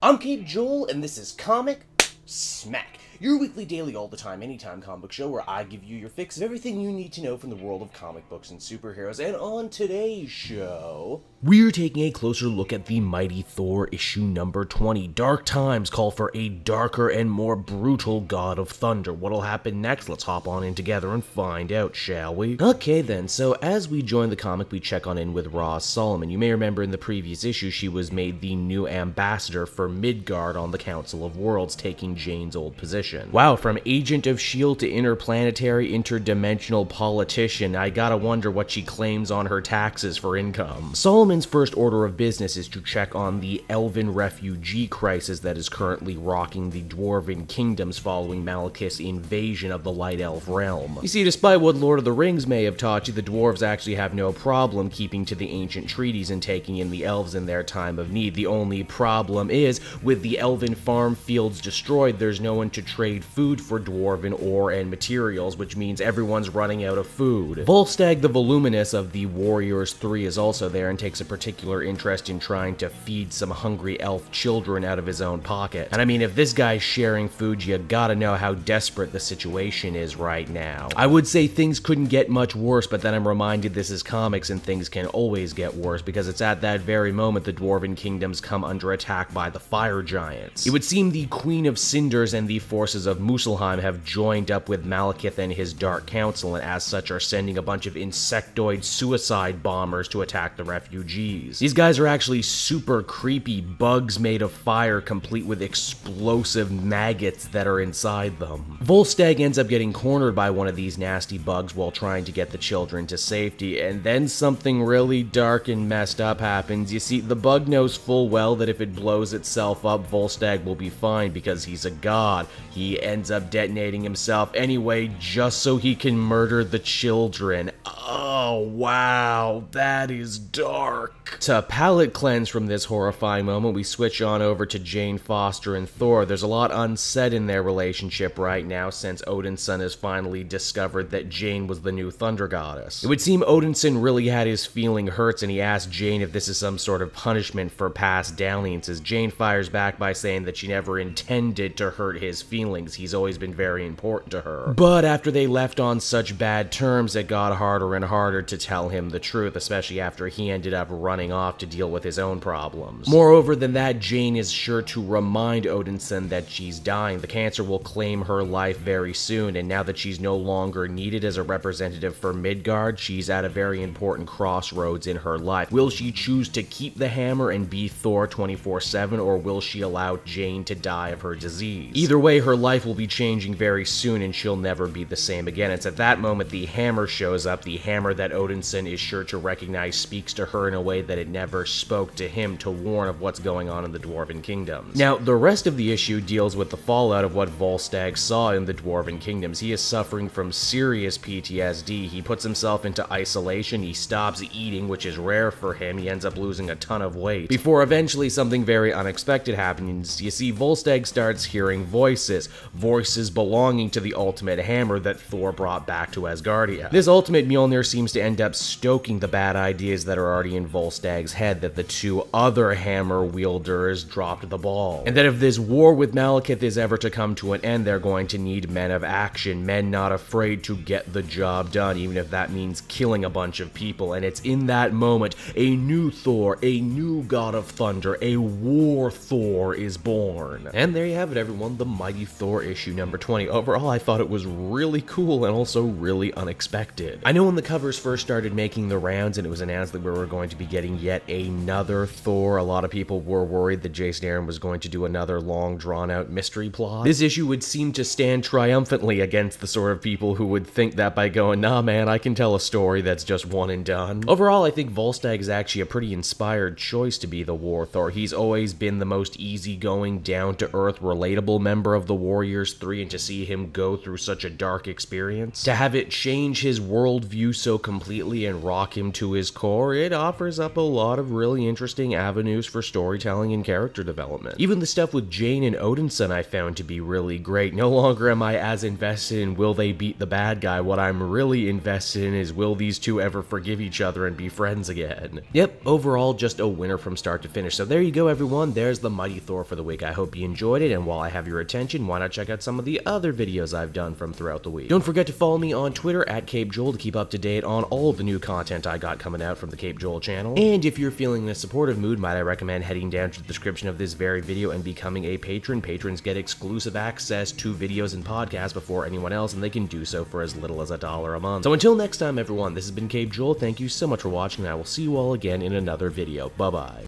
I'm Cape Joel, and this is Comic Smack, your weekly, daily, all the time, anytime comic book show where I give you your fix of everything you need to know from the world of comic books and superheroes. And on today's show, we're taking a closer look at the mighty Thor issue number 20. Dark times call for a darker and more brutal god of thunder. What'll happen next? Let's hop on in together and find out, shall we? Okay then, so as we join the comic, we check on in with Roz Solomon. You may remember in the previous issue, she was made the new ambassador for Midgard on the Council of Worlds, taking Jane's old position. Wow, from agent of S.H.I.E.L.D. to interplanetary interdimensional politician, I gotta wonder what she claims on her taxes for income. Solomon's first order of business is to check on the elven refugee crisis that is currently rocking the dwarven kingdoms following Malekith's invasion of the Light Elf realm. You see, despite what Lord of the Rings may have taught you, the dwarves actually have no problem keeping to the ancient treaties and taking in the elves in their time of need. The only problem is, with the elven farm fields destroyed, there's no one to trade food for dwarven ore and materials, which means everyone's running out of food. Volstagg the Voluminous of the Warriors 3 is also there and takes a particular interest in trying to feed some hungry elf children out of his own pocket. And I mean, if this guy's sharing food, you gotta know how desperate the situation is right now. I would say things couldn't get much worse, but then I'm reminded this is comics and things can always get worse, because it's at that very moment the dwarven kingdoms come under attack by the fire giants. It would seem the Queen of Cinders and the forces of Muspelheim have joined up with Malekith and his Dark Council, and as such are sending a bunch of insectoid suicide bombers to attack the refugees. These guys are actually super creepy bugs made of fire, complete with explosive maggots that are inside them. Volstagg ends up getting cornered by one of these nasty bugs while trying to get the children to safety, and then something really dark and messed up happens. You see, the bug knows full well that if it blows itself up, Volstagg will be fine because he's a god. He ends up detonating himself anyway just so he can murder the children. Oh, wow, that is dark. To palate cleanse from this horrifying moment, we switch on over to Jane Foster and Thor. There's a lot unsaid in their relationship right now since Odinson has finally discovered that Jane was the new Thunder Goddess. It would seem Odinson really had his feeling hurts, and he asked Jane if this is some sort of punishment for past dalliances. Jane fires back by saying that she never intended to hurt his feelings. He's always been very important to her. But after they left on such bad terms, it got harder and harder to tell him the truth, especially after he ended up running off to deal with his own problems. Moreover than that, Jane is sure to remind Odinson that she's dying. The cancer will claim her life very soon, and now that she's no longer needed as a representative for Midgard, she's at a very important crossroads in her life. Will she choose to keep the hammer and be Thor 24/7, or will she allow Jane to die of her disease? Either way, her life will be changing very soon, and she'll never be the same again. It's at that moment the hammer shows up, the hammer that Odinson is sure to recognize speaks to her in a way that it never spoke to him, to warn of what's going on in the Dwarven Kingdoms. Now, the rest of the issue deals with the fallout of what Volstagg saw in the Dwarven Kingdoms. He is suffering from serious PTSD. He puts himself into isolation, he stops eating, which is rare for him. He ends up losing a ton of weight, before eventually something very unexpected happens. You see, Volstagg starts hearing voices belonging to the ultimate hammer that Thor brought back to Asgardia. This ultimate Mjolnir seems to end up stoking the bad ideas that are already in Volstagg's head, that the two other hammer wielders dropped the ball, and that if this war with Malekith is ever to come to an end, they're going to need men of action, men not afraid to get the job done, even if that means killing a bunch of people. And it's in that moment a new Thor, a new god of thunder, a war Thor is born. And there you have it, everyone, the mighty Thor issue number 20. Overall, I thought it was really cool and also really unexpected. I know when the covers first started making the rounds and it was announced that we were going to be getting yet another Thor, a lot of people were worried that Jason Aaron was going to do another long, drawn-out mystery plot. This issue would seem to stand triumphantly against the sort of people who would think that by going, nah man, I can tell a story that's just one and done. Overall, I think Volstagg is actually a pretty inspired choice to be the War Thor. He's always been the most easygoing, down-to-earth, relatable member of the Warriors 3, and to see him go through such a dark experience, to have it change his worldview so completely completely and rock him to his core, it offers up a lot of really interesting avenues for storytelling and character development. Even the stuff with Jane and Odinson I found to be really great. No longer am I as invested in will they beat the bad guy. What I'm really invested in is will these two ever forgive each other and be friends again. Yep, overall just a winner from start to finish. So there you go everyone, there's the Mighty Thor for the week. I hope you enjoyed it, and while I have your attention, why not check out some of the other videos I've done from throughout the week. Don't forget to follow me on Twitter at Cape Joel to keep up to date on all of the new content I got coming out from the Cape Joel channel. And if you're feeling in a supportive mood, might I recommend heading down to the description of this very video and becoming a patron. Patrons get exclusive access to videos and podcasts before anyone else, and they can do so for as little as $1 a month. So until next time everyone, this has been Cape Joel, thank you so much for watching, and I will see you all again in another video. Bye bye.